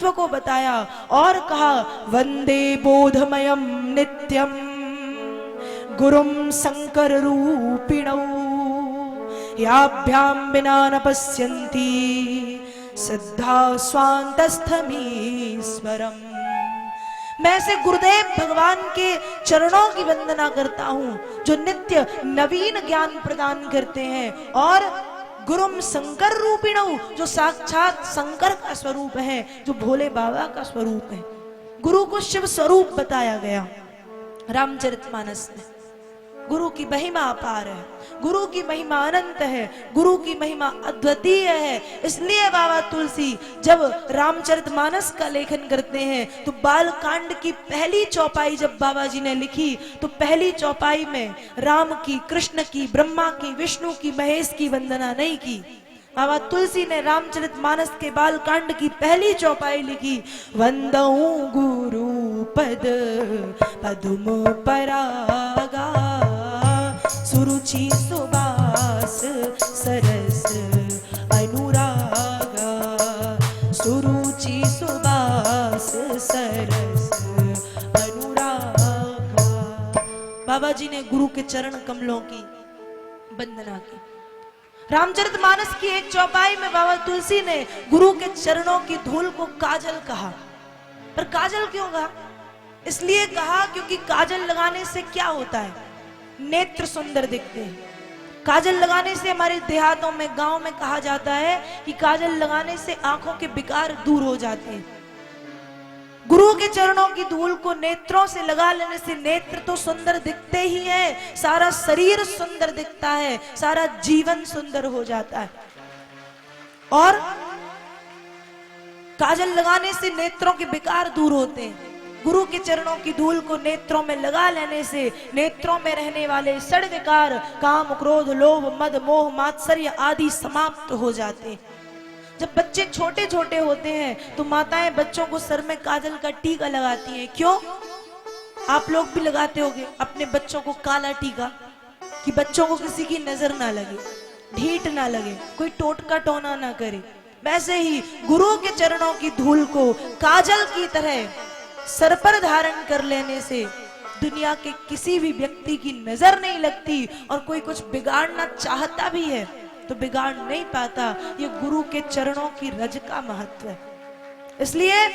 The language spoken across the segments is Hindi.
महत्व को बताया और कहा वंदे बोधमयम नित्यम गुरुम शंकर रूपिणौ याभ्याम बिना न पश्यन्ति श्रद्धा स्वान्तस्थमीश्वरम। मैं से गुरुदेव भगवान के चरणों की वंदना करता हूँ जो नित्य नवीन ज्ञान प्रदान करते हैं, और गुरुम शंकर रूपिणौ जो साक्षात शंकर का स्वरूप है, जो भोले बाबा का स्वरूप है। गुरु को शिव स्वरूप बताया गया रामचरितमानस में। गुरु की महिमा अपार है, गुरु की महिमा अनंत है, गुरु की महिमा अद्वितीय है। इसलिए बाबा तुलसी जब रामचरितमानस का लेखन करते हैं तो बालकांड की पहली चौपाई जब बाबा जी ने लिखी तो पहली चौपाई में राम की, कृष्ण की, ब्रह्मा की, विष्णु की, महेश की वंदना नहीं की। बाबा तुलसी ने रामचरितमानस के बालकांड की पहली चौपाई लिखी, वंदऊ गुरु पद पद्म परागा सुरुचि सुबास सरस अनुरागा सुरुचि सुबास सरस अनुरागा। बाबा जी ने गुरु के चरण कमलों की वंदना की। रामचरितमानस की एक चौपाई में बाबा तुलसी ने गुरु के चरणों की धूल को काजल कहा। पर काजल क्यों कहा? इसलिए कहा क्योंकि काजल लगाने से क्या होता है, नेत्र सुंदर दिखते हैं। काजल लगाने से हमारे देहातों में, गांव में कहा जाता है कि काजल लगाने से आंखों के विकार दूर हो जाते हैं। गुरु के चरणों की धूल को नेत्रों से लगा लेने से नेत्र तो सुंदर दिखते ही हैं, सारा शरीर सुंदर दिखता है, सारा जीवन सुंदर हो जाता है। और काजल लगाने से नेत्रों के विकार दूर होते हैं। गुरु के चरणों की धूल को नेत्रों में लगा लेने से नेत्रों में रहने वाले षड विकार, काम, क्रोध, लोभ, मद, मोह, मात्सर्य आदि समाप्त हो जाते हैं। जब बच्चे छोटे छोटे होते हैं तो माताएं बच्चों को सर में काजल का टीका लगाती हैं। क्यों? आप लोग भी लगाते होंगे अपने बच्चों को काला टीका, कि बच्चों को किसी की नजर ना लगे, ढीठ ना लगे, कोई टोटका टोना ना करे। वैसे ही गुरु के चरणों की धूल को काजल की तरह सर पर धारण कर लेने से दुनिया के किसी भी व्यक्ति की नजर नहीं लगती, और कोई कुछ बिगाड़ना चाहता भी है तो बिगाड़ नहीं पाता। ये गुरु के चरणों की रज का महत्व है। इसलिए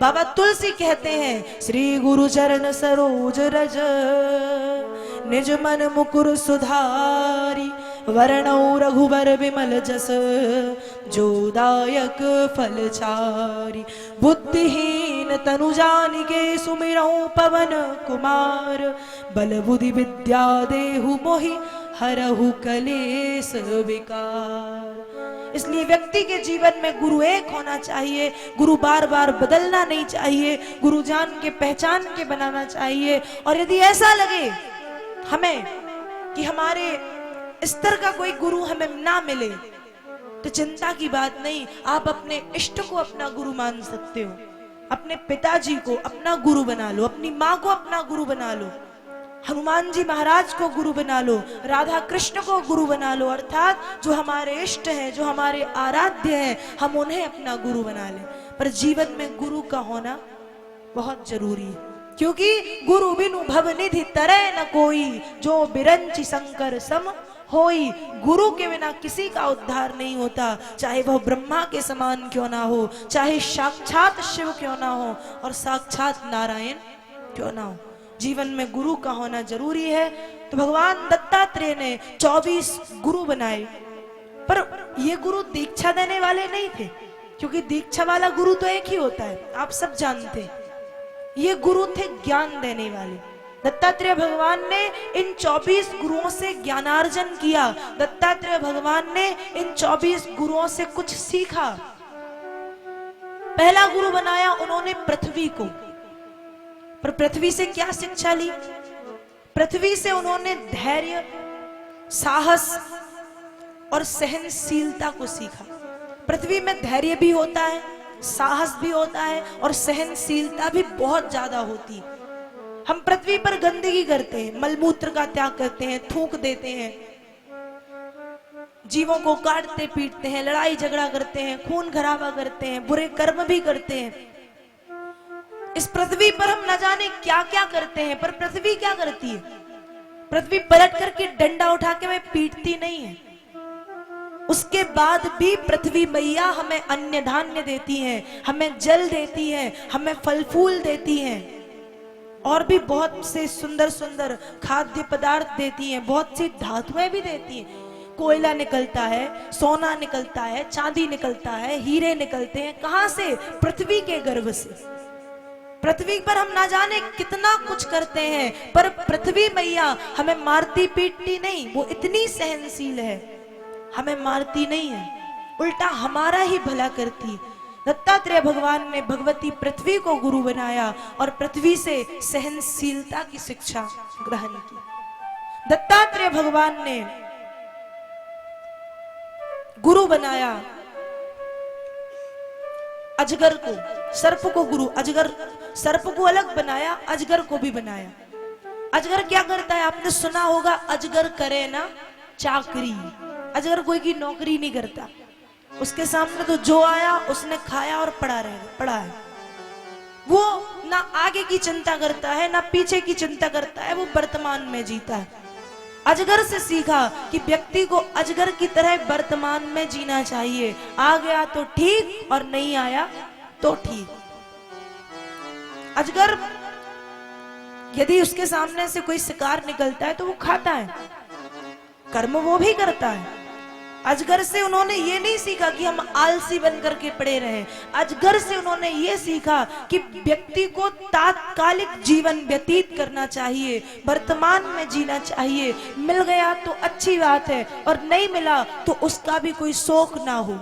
बाबा तुलसी कहते हैं, श्री गुरु चरण सरोज रज निज मन मुकुर सुधारी वरणौ रघुबर विमल जस जो दायक फलचारी बुद्धिहीन तनु जानिके सुमिरौ पवन कुमार बल बुद्धि विद्या देहु मोहि हरहु कलेश विकार। इसलिए व्यक्ति के जीवन में गुरु एक होना चाहिए, गुरु बार बार बदलना नहीं चाहिए, गुरु जान के पहचान के बनाना चाहिए। और यदि ऐसा लगे हमें कि हमारे स्तर का कोई गुरु हमें ना मिले तो चिंता की बात नहीं, आप अपने इष्ट को अपना गुरु मान सकते हो। अपने पिताजी को अपना गुरु बना लो, अपनी माँ को अपना गुरु बना लो, हनुमान जी महाराज को गुरु बना लो, राधा कृष्ण को गुरु बना लो। अर्थात जो हमारे इष्ट हैं, जो हमारे आराध्य हैं, हम उन्हें अपना गुरु बना लें। पर जीवन में गुरु का होना बहुत जरूरी है, क्योंकि गुरु बिनु भव निधि तरह न कोई जो बिरंचि शंकर सम होई। गुरु के बिना किसी का उद्धार नहीं होता, चाहे वह ब्रह्मा के समान क्यों ना हो, चाहे साक्षात शिव क्यों ना हो, और साक्षात नारायण क्यों ना हो। जीवन में गुरु का होना जरूरी है। तो भगवान दत्तात्रेय ने 24 गुरु बनाए, पर ये गुरु दीक्षा देने वाले नहीं थे, क्योंकि दीक्षा वाला गुरु तो एक ही होता है, आप सब जानते हैं। ये गुरु थे ज्ञान देने वाले। दत्तात्रेय भगवान ने इन 24 गुरुओं से ज्ञानार्जन किया। दत्तात्रेय भगवान ने इन 24 गुरुओं से कुछ सीखा। पहला गुरु बनाया उन्होंने पृथ्वी को, पर पृथ्वी से क्या शिक्षा ली? पृथ्वी से उन्होंने धैर्य, साहस और सहनशीलता को सीखा। पृथ्वी में धैर्य भी होता है, साहस भी होता है, और सहनशीलता भी बहुत ज्यादा होती है। हम पृथ्वी पर गंदगी करते हैं, मलमूत्र का त्याग करते हैं, थूक देते हैं, जीवों को काटते पीटते हैं, लड़ाई झगड़ा करते हैं, खून खराबा करते हैं, बुरे कर्म भी करते हैं। इस पृथ्वी पर हम न जाने क्या क्या करते हैं, पर पृथ्वी क्या करती है? पृथ्वी पलट करके डंडा उठा के हमें पीटती नहीं है। उसके बाद भी पृथ्वी मैया हमें अन्न धान्य देती हैं, हमें जल देती हैं, हमें फल फूल देती हैं, और भी बहुत से सुंदर सुंदर खाद्य पदार्थ देती हैं, बहुत सी धातुएं भी देती हैं। कोयला निकलता है, सोना निकलता है, चांदी निकलता है, हीरे निकलते हैं। कहां से? पृथ्वी के गर्भ से। पृथ्वी पर हम ना जाने कितना कुछ करते हैं, पर पृथ्वी मैया हमें मारती पीटती नहीं। वो इतनी सहनशील है, हमें मारती नहीं है, उल्टा हमारा ही भला करती। दत्तात्रेय भगवान ने भगवती पृथ्वी को गुरु बनाया और पृथ्वी से सहनशीलता की शिक्षा ग्रहण की। दत्तात्रेय भगवान ने गुरु बनाया अजगर को, सर्प को गुरु, अजगर सर्प को अलग बनाया, अजगर को भी बनाया। अजगर क्या करता है? आपने सुना होगा, अजगर करे ना चाकरी। अजगर कोई की नौकरी नहीं करता, उसके सामने तो जो आया उसने खाया और पड़ा है। वो ना आगे की चिंता करता है, ना पीछे की चिंता करता है, वो वर्तमान में जीता है। अजगर से सीखा कि व्यक्ति को अजगर की तरह वर्तमान में जीना चाहिए। आ गया तो ठीक और नहीं आया तो ठीक। अजगर यदि उसके सामने से कोई शिकार निकलता है तो वो खाता है, कर्म वो भी करता है। अजगर से उन्होंने ये नहीं सीखा कि हम आलसी बनकर के पड़े रहें। अजगर से उन्होंने ये सीखा कि व्यक्ति को तात्कालिक जीवन व्यतीत करना चाहिए, वर्तमान में जीना चाहिए। मिल गया तो अच्छी बात है, और नहीं मिला तो उसका भी कोई शोक ना हो,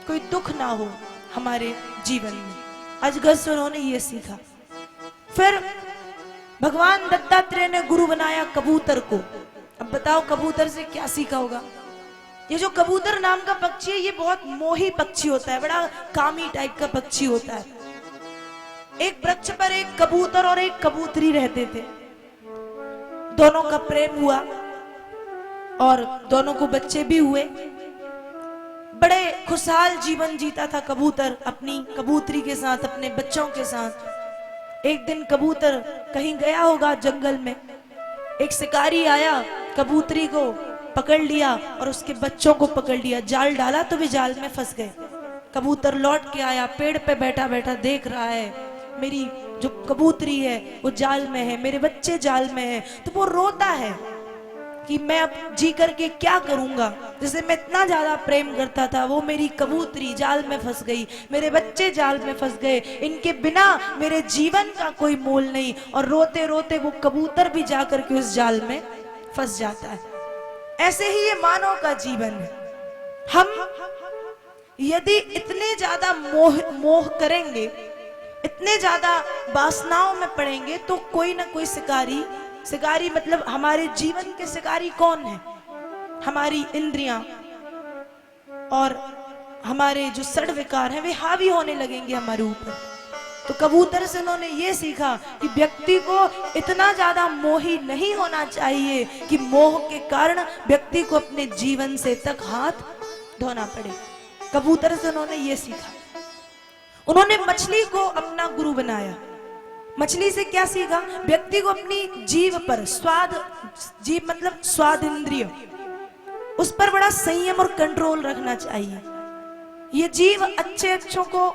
कोई दुख ना हो हमारे जीवन में। अजगर से उन्होंने ये सीखा। फिर भगवान दत्तात्रेय ने गुरु बनाया कबूतर को। अब बताओ कबूतर से क्या सीखा होगा? ये जो कबूतर नाम का पक्षी है, ये बहुत मोही पक्षी होता है, बड़ा कामी टाइप का पक्षी होता है। एक वृक्ष पर एक कबूतर और एक कबूतरी रहते थे। दोनों का प्रेम हुआ और दोनों को बच्चे भी हुए। बड़े खुशहाल जीवन जीता था कबूतर अपनी कबूतरी के साथ, अपने बच्चों के साथ। एक दिन कबूतर कहीं गया होगा जंगल में, एक शिकारी आया, कबूतरी को पकड़ लिया और उसके बच्चों को पकड़ लिया। जाल डाला तो भी जाल में फंस गए। कबूतर लौट के आया, पेड़ पे बैठा बैठा देख रहा है, मेरी जो कबूतरी है वो जाल में है, मेरे बच्चे जाल में है। तो वो रोता है कि मैं अब जी करके क्या करूंगा, जिसे मैं इतना ज्यादा प्रेम करता था, वो मेरी कबूतरी जाल में फंस गई, मेरे बच्चे जाल में फंस गए, इनके बिना मेरे जीवन का कोई मोल नहीं। और रोते रोते वो कबूतर भी जाकर के उस जाल में फंस जाता है। ऐसे ही ये मानव का जीवन है। हम यदि इतने ज्यादा मोह करेंगे, इतने ज्यादा वासनाओं में पड़ेंगे, तो कोई ना कोई शिकारी मतलब हमारे जीवन के शिकारी कौन है? हमारी इंद्रियां और हमारे जो षड विकार हैं वे हावी होने लगेंगे हमारे ऊपर। तो कबूतर से उन्होंने ये सीखा कि व्यक्ति को इतना ज्यादा मोही नहीं होना चाहिए कि मोह के कारण व्यक्ति को अपने जीवन से तक हाथ धोना पड़े। कबूतर से उन्होंने ये सीखा। उन्होंने मछली को अपना गुरु बनाया। मछली से क्या सीखा? व्यक्ति को अपनी जीभ पर जीभ मतलब स्वाद इंद्रिय, उस पर बड़ा संयम और कंट्रोल रखना चाहिए। ये जीभ अच्छे अच्छों को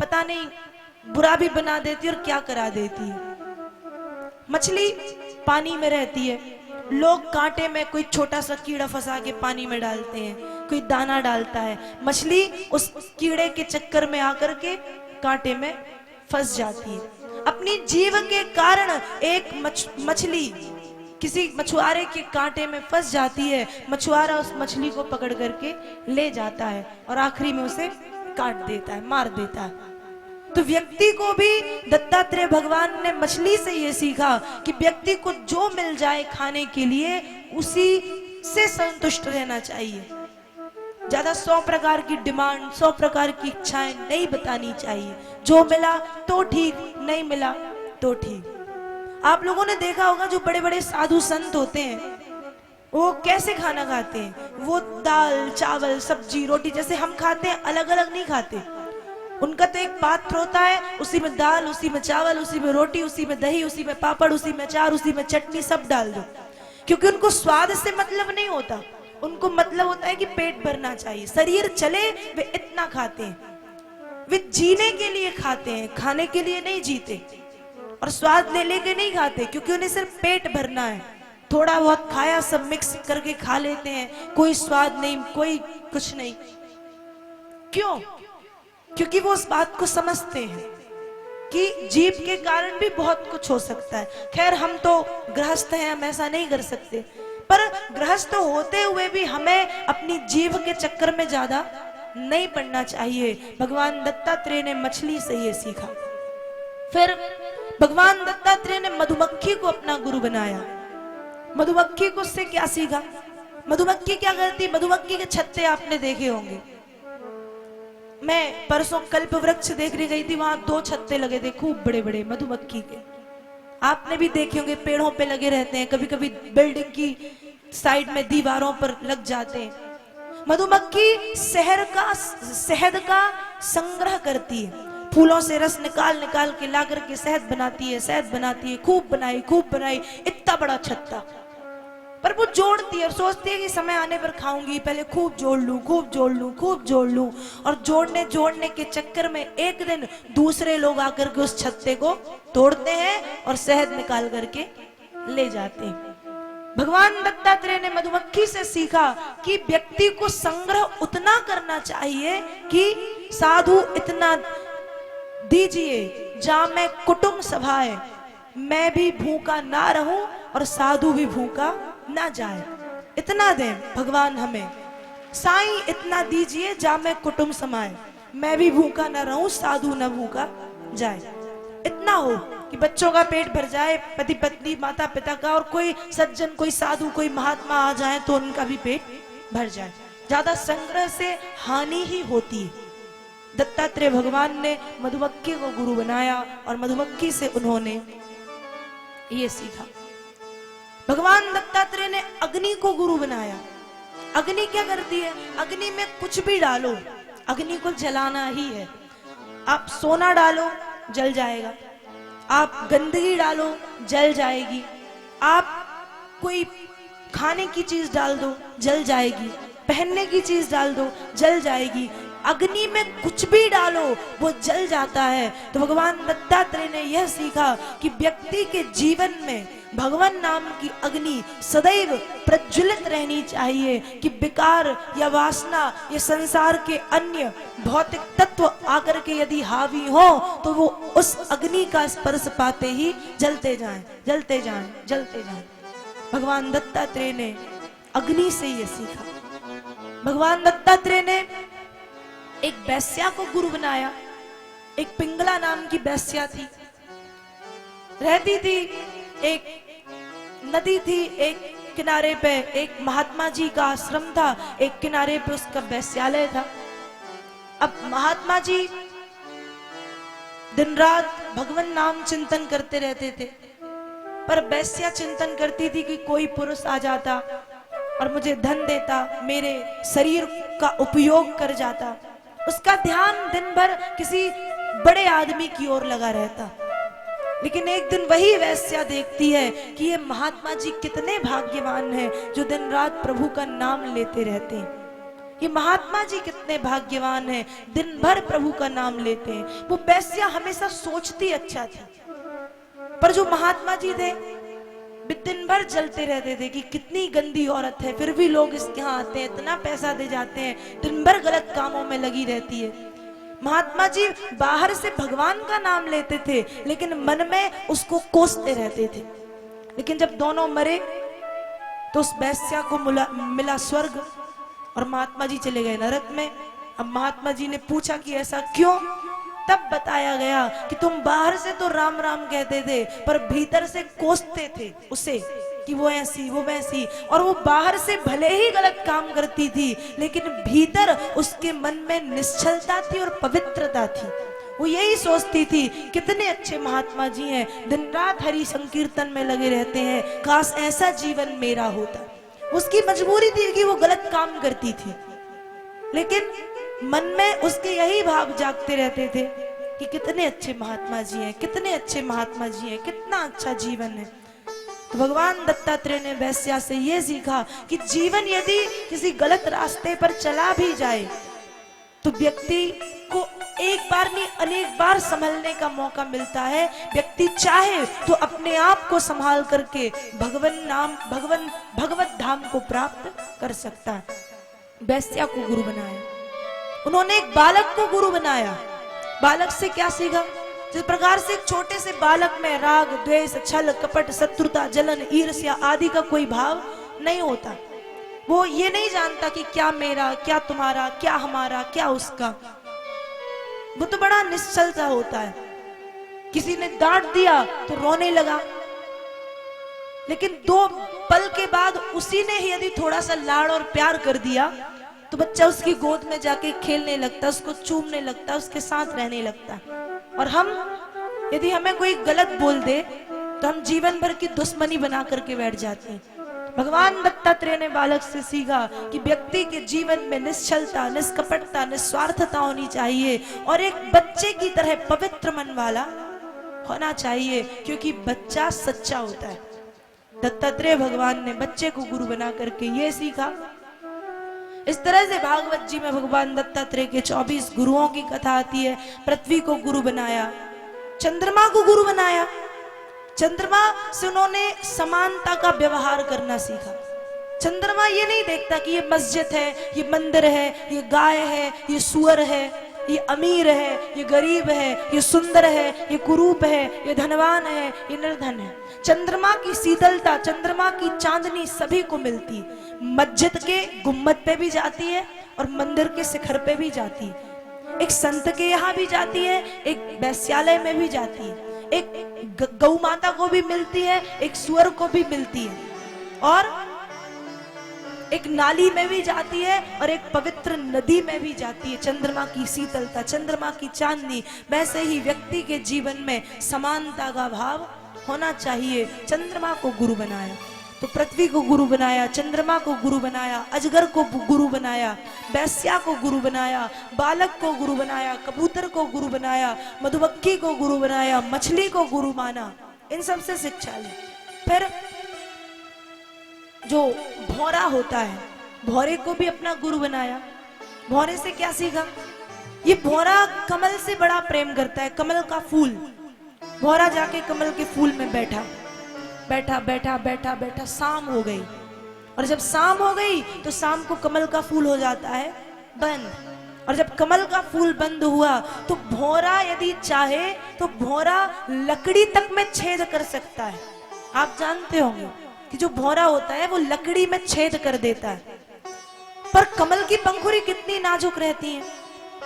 पता नहीं बुरा भी बना देती है और क्या करा देती है। मछली पानी में रहती है, लोग कांटे में कोई छोटा सा कीड़ा फंसा के पानी में डालते हैं, कोई दाना डालता है, मछली उस कीड़े के चक्कर में आकर के कांटे में फंस जाती है। अपनी जीव के कारण एक मछली किसी मछुआरे के कांटे में फंस जाती है। मछुआरा उस मछली को पकड़ करके ले जाता है और आखिरी में उसे काट देता है, मार देता है। तो व्यक्ति को भी दत्तात्रेय भगवान ने मछली से ये सीखा कि व्यक्ति को जो मिल जाए खाने के लिए उसी से संतुष्ट रहना चाहिए। ज्यादा 100 प्रकार की डिमांड, 100 प्रकार की इच्छाएं नहीं बतानी चाहिए। जो मिला तो ठीक, नहीं मिला तो ठीक। आप लोगों ने देखा होगा जो बड़े बड़े साधु संत होते हैं वो कैसे खाना खाते हैं। वो दाल चावल सब्जी रोटी जैसे हम खाते हैं अलग अलग नहीं खाते। उनका तो एक पात्र होता है, उसी में दाल, उसी में चावल, उसी में रोटी, उसी में दही, उसी में पापड़, उसी में अचार, उसी में चटनी, सब डाल दो। क्योंकि उनको स्वाद से मतलब नहीं होता, उनको मतलब होता है कि पेट भरना चाहिए, शरीर चले, वे इतना खाते हैं। वे जीने के लिए खाते हैं, खाने के लिए नहीं जीते। और स्वाद ले लेके नहीं खाते, क्योंकि उन्हें सिर्फ पेट भरना है। थोड़ा बहुत खाया, सब मिक्स करके खा लेते हैं, कोई स्वाद नहीं, कोई कुछ नहीं। क्यों? क्योंकि वो उस बात को समझते हैं कि जीव के कारण भी बहुत कुछ हो सकता है। खैर हम तो गृहस्थ हैं, हम ऐसा नहीं कर सकते, पर गृहस्थ होते हुए भी हमें अपनी जीव के चक्कर में ज्यादा नहीं पड़ना चाहिए। भगवान दत्तात्रेय ने मछली से ये सीखा। फिर भगवान दत्तात्रेय ने मधुमक्खी को अपना गुरु बनाया। मधुमक्खी को उससे क्या सीखा? मधुमक्खी क्या करती? मधुमक्खी के छत्ते आपने देखे होंगे। मैं परसों कल्प वृक्ष देखने गई थी, वहां 2 छत्ते लगे थे खूब बड़े बड़े मधुमक्खी के। आपने भी देखे होंगे, पेड़ों पे लगे रहते हैं, कभी कभी बिल्डिंग की साइड में दीवारों पर लग जाते हैं। मधुमक्खी शहद का संग्रह करती है, फूलों से रस निकाल निकाल के ला करके शहद बनाती है, शहद बनाती है, खूब बनाई, इतना बड़ा छत्ता। पर वो जोड़ती है और सोचती है कि समय आने पर खाऊंगी, पहले खूब जोड़ लूं। और जोड़ने के चक्कर में एक दिन दूसरे लोग आकर के उस छत्ते को तोड़ते हैं और शहद निकाल करके ले जाते हैं। भगवान दत्तात्रेय ने मधुमक्खी से सीखा कि व्यक्ति को संग्रह उतना करना चाहिए कि साधु इतना दीजिए जा मैं कुटुंब सभाए, मैं भी भूखा ना रहूं और साधु भी भूखा ना जाए। इतना दे भगवान हमें, साईं इतना दीजिए जा मैं कुटुंब समाए, मैं भी भूखा ना रहूं, साधु ना भूखा जाए। इतना हो कि बच्चों का पेट भर जाए, पति पत्नी माता पिता का, और कोई सज्जन, कोई साधु, कोई महात्मा आ जाए तो उनका भी पेट भर जाए। ज्यादा संग्रह से हानि ही होती है। दत्तात्रेय भगवान ने मधुमक्खी को गुरु बनाया और मधुमक्खी से उन्होंने ये सीखा। भगवान दत्तात्रेय ने अग्नि को गुरु बनाया। अग्नि क्या करती है? अग्नि में कुछ भी डालो, अग्नि को जलाना ही है। आप सोना डालो जल जाएगा, आप गंदगी डालो जल जाएगी, आप कोई खाने की चीज डाल दो जल जाएगी, पहनने की चीज डाल दो जल जाएगी। अग्नि में कुछ भी डालो वो जल जाता है। तो भगवान दत्तात्रेय ने यह सीखा कि व्यक्ति के जीवन में भगवान नाम की अग्नि सदैव प्रज्वलित रहनी चाहिए, कि विकार या वासना या संसार के अन्य भौतिक तत्व आकर के यदि हावी हो तो वो उस अग्नि का स्पर्श पाते ही जलते जाएं। भगवान दत्तात्रेय ने अग्नि से यह सीखा। भगवान दत्तात्रेय ने एक वैश्या को गुरु बनाया। एक पिंगला नाम की वैश्या थी, रहती थी, एक नदी थी, एक किनारे पे एक महात्मा जी का आश्रम था, एक किनारे पे उसका वैश्यालय था। अब महात्मा जी दिन रात भगवान नाम चिंतन करते रहते थे, पर वैश्या चिंतन करती थी कि कोई पुरुष आ जाता और मुझे धन देता, मेरे शरीर का उपयोग कर जाता। उसका ध्यान दिन भर किसी बड़े आदमी की ओर लगा रहता। लेकिन एक दिन वही वैश्या देखती है कि ये महात्मा जी कितने भाग्यवान हैं जो दिन रात प्रभु का नाम लेते रहते हैं। ये महात्मा जी कितने भाग्यवान हैं, दिन भर प्रभु का नाम लेते हैं। वो वैश्या हमेशा सोचती अच्छा थी, पर जो महात्मा जी थे दिन भर जलते रहते थे कि कितनी गंदी औरत है, फिर भी लोग इसके यहाँ आते हैं, इतना पैसा दे जाते हैं, दिन भर गलत कामों में लगी रहती है। महात्मा जी बाहर से भगवान का नाम लेते थे, लेकिन मन में उसको कोसते रहते थे। लेकिन जब दोनों मरे तो उस वैश्या को मिला स्वर्ग और महात्मा जी चले गए नरक में। अब महात्मा जी ने पूछा कि ऐसा क्यों? तब बताया गया कि तुम बाहर से तो राम राम कहते थे, पर भीतर से कोसते थे उसे कि वो ऐसी वो वैसी, और वो बाहर से भले ही गलत काम करती थी, लेकिन भीतर उसके मन में निश्चलता थी और पवित्रता थी। वो यही सोचती थी कितने अच्छे महात्मा जी हैं, दिन रात हरि संकीर्तन में लगे रहते हैं, काश ऐसा जीवन मेरा होता। उसकी मजबूरी थी कि वो गलत काम करती थी, लेकिन मन में उसके यही भाव जागते रहते थे कि कितने अच्छे महात्मा जी हैं, कितने अच्छे महात्मा जी हैं, कितना अच्छा जीवन है। तो भगवान दत्तात्रेय ने वेश्या से ये सीखा कि जीवन यदि किसी गलत रास्ते पर चला भी जाए तो व्यक्ति को एक बार नहीं अनेक बार संभलने का मौका मिलता है। व्यक्ति चाहे तो अपने आप को संभाल करके भगवत धाम को प्राप्त कर सकता है। वेश्या को गुरु बनाया, उन्होंने एक बालक को गुरु बनाया। बालक से क्या सीखा? जिस प्रकार से एक छोटे से बालक में राग, द्वेष, छल, कपट, शत्रुता, जलन, ईर्ष्या आदि का कोई भाव नहीं होता, वो ये नहीं जानता कि क्या मेरा, क्या तुम्हारा, क्या हमारा, क्या उसका, वो तो बड़ा निश्चल सा होता है। किसी ने डांट दिया तो रोने लगा, लेकिन 2 पल के बाद उसी ने ही यदि थोड़ा सा लाड़ और प्यार कर दिया तो बच्चा उसकी गोद में जाके खेलने लगता, उसको चूमने लगता, उसके साथ रहने लगता। और हम यदि हमें कोई गलत बोल दे तो हम जीवन भर की दुश्मनी बना करके बैठ जाते हैं। भगवान दत्तात्रेय ने बालक से सीखा कि व्यक्ति के जीवन में निश्चलता, निष्कपटता, निस्वार्थता होनी चाहिए और एक बच्चे की तरह पवित्र मन वाला होना चाहिए, क्योंकि बच्चा सच्चा होता है। दत्तात्रेय भगवान ने बच्चे को गुरु बना करके ये सीखा। इस तरह से भागवत जी में भगवान दत्तात्रेय के 24 गुरुओं की कथा आती है। पृथ्वी को गुरु बनाया, चंद्रमा को गुरु बनाया। चंद्रमा से उन्होंने समानता का व्यवहार करना सीखा। चंद्रमा ये नहीं देखता कि ये मस्जिद है, ये मंदिर है, ये गाय है, ये सुअर है, ये अमीर है, ये गरीब है, ये सुंदर है, ये कुरूप है, ये धनवान है, ये निर्धन है। चंद्रमा की शीतलता, चंद्रमा की चांदनी सभी को मिलती है। मस्जिद के गुम्बद पे भी जाती है और मंदिर के शिखर पे भी जाती है, एक संत के यहाँ भी जाती है, एक वैश्यालय में भी जाती है, एक गौ माता को भी मिलती है, एक सुअर को भी मिलती है, और एक नाली में भी जाती है और एक पवित्र नदी में भी जाती है। चंद्रमा की शीतलता, चंद्रमा की चांदनी, वैसे ही व्यक्ति के जीवन में समानता का भाव होना चाहिए। चंद्रमा को गुरु बनाया, तो पृथ्वी को गुरु बनाया, चंद्रमा को गुरु बनाया, अजगर को गुरु बनाया, वैश्या को गुरु बनाया, बालक को गुरु बनाया, कबूतर को गुरु बनाया, मधुमक्खी को गुरु बनाया, मछली को गुरु माना। इन सब से शिक्षा ली। फिर जो भौरा होता है, भौरे को भी अपना गुरु बनाया। भौरे से क्या सीखा? ये भौरा कमल से बड़ा प्रेम करता है, कमल का फूल। भौरा जाके कमल के फूल में बैठा बैठा बैठा बैठा बैठा, शाम हो गई, और जब शाम हो गई तो शाम को कमल का फूल हो जाता है बंद। और जब कमल का फूल बंद हुआ तो भौरा यदि चाहे तो भौरा लकड़ी तक में छेद कर सकता है। आप जानते होंगे कि जो भौरा होता है वो लकड़ी में छेद कर देता है, पर कमल की पंखुड़ी कितनी नाजुक रहती है,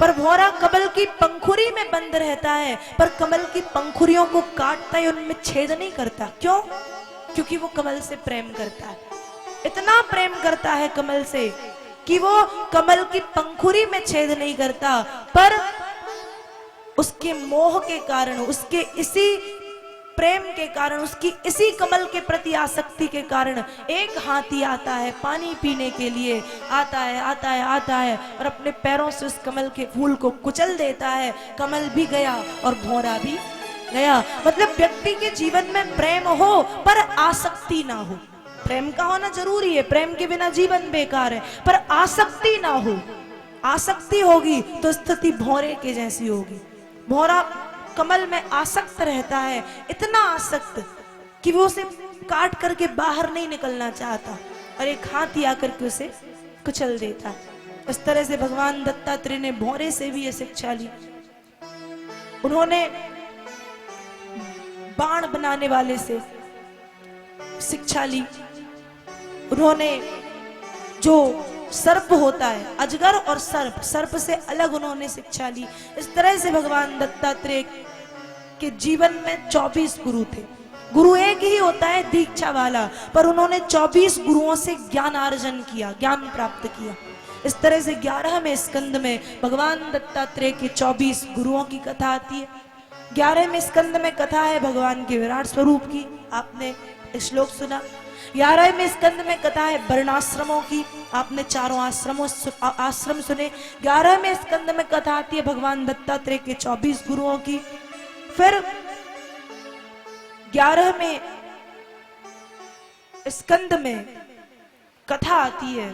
पर भौरा कमल की पंखुड़ी में बंद रहता है, पर कमल की पंखुड़ियों को काटता है, उनमें छेद नहीं करता। क्यों? क्योंकि वो कमल से प्रेम करता है। इतना प्रेम करता है कमल से कि वो कमल की पंखुड़ी में छेद नहीं करता, पर उसके मोह के कारण, उसके इसी प्रेम के कारण, उसकी इसी कमल के प्रति आसक्ति के कारण एक हाथी आता है पानी पीने के लिए, आता है आता है आता है और अपने पैरों से उस कमल के फूल को कुचल देता है। कमल भी गया और भौरा भी गया। मतलब व्यक्ति के जीवन में प्रेम हो पर आसक्ति ना हो। प्रेम का होना जरूरी है, प्रेम के बिना जीवन बेकार है, पर आसक्ति ना हो। आसक्ति होगी तो स्थिति भौरे के जैसी होगी। भौरा कमल में आसक्त रहता है, इतना आसक्त कि वो उसे काट करके बाहर नहीं निकलना चाहता, और एक हाथी आकर के उसे कुचल देता है। इस तरह से भगवान दत्तात्रेय ने भौरे से भी ये शिक्षा ली। उन्होंने बाण बनाने वाले से शिक्षा ली। उन्होंने जो सर्प होता है, अजगर और सर्प, सर्प से अलग उन्होंने शिक्षा ली। इस तरह से भगवान दत्तात्रेय के जीवन में 24 गुरु थे। गुरु एक ही होता है दीक्षा वाला, पर उन्होंने 24 गुरुओं से ज्ञान अर्जन किया, ज्ञान प्राप्त किया। इस तरह से 11वें स्कंद में भगवान दत्तात्रेय के 24 गुरुओं की कथा आती है। 11वें स्कंद में कथा है भगवान के विराट स्वरूप की। आपने श्लोक सुना, 11वें स्कंद में कथा है वर्णाश्रमों की। आपने चारों आश्रम सुने। 11वें स्कंद में कथा आती है भगवान दत्तात्रेय के 24 गुरुओं की। फिर 11वें स्कंद में कथा आती है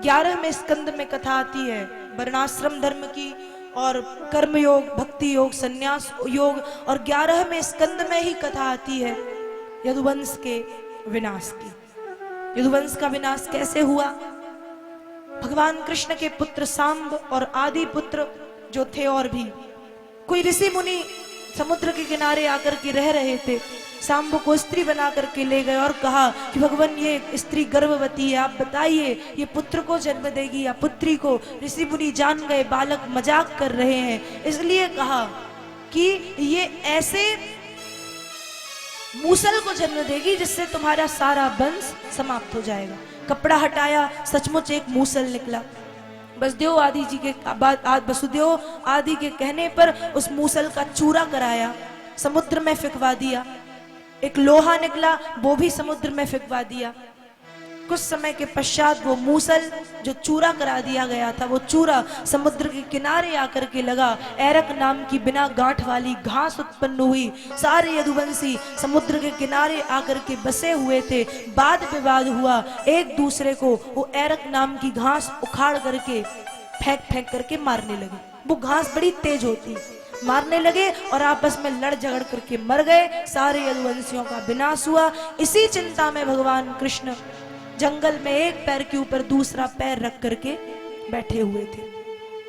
11वें स्कंद में कथा आती है वर्णाश्रम धर्म की और कर्म योग, भक्ति योग, संन्यास योग। और 11वें स्कंद में ही कथा आती है यदुवंश के विनाश की। यदुवंश का विनाश कैसे हुआ? भगवान कृष्ण के पुत्र सांब और आदि पुत्र जो थे, और भी कोई ऋषि मुनि समुद्र के किनारे आकर के रह रहे थे। सांब को स्त्री बना करके ले गए और कहा कि भगवान ये स्त्री गर्भवती है, आप बताइए ये पुत्र को जन्म देगी या पुत्री को? ऋषि मुनि जान गए बालक मजाक कर रहे हैं, इसलिए कहा कि ये ऐसे मूसल को जन्म देगी जिससे तुम्हारा सारा वंश समाप्त हो जाएगा। कपड़ा हटाया, सचमुच एक मूसल निकला। वसुदेव आदि के कहने पर उस मूसल का चूरा कराया, समुद्र में फेंकवा दिया। एक लोहा निकला, वो भी समुद्र में फेंकवा दिया। कुछ समय के पश्चात वो मूसल जो चूरा करा दिया गया था, वो चूरा समुद्र के किनारे आकर के लगा। एरक नाम की बिना गांठ वाली घास उत्पन्न हुई। सारे यदुवंशी समुद्र के किनारे आकर के बसे हुए थे। वाद विवाद हुआ, एक दूसरे को वो एरक नाम की घास उखाड़ करके फेंक करके मारने लगे। वो घास बड़ी तेज होती, मारने लगे और आपस में लड़ झगड़ करके मर गए। सारे यदुवंशियों का विनाश हुआ। इसी चिंता में भगवान कृष्ण जंगल में एक पैर के ऊपर दूसरा पैर रख करके बैठे हुए थे।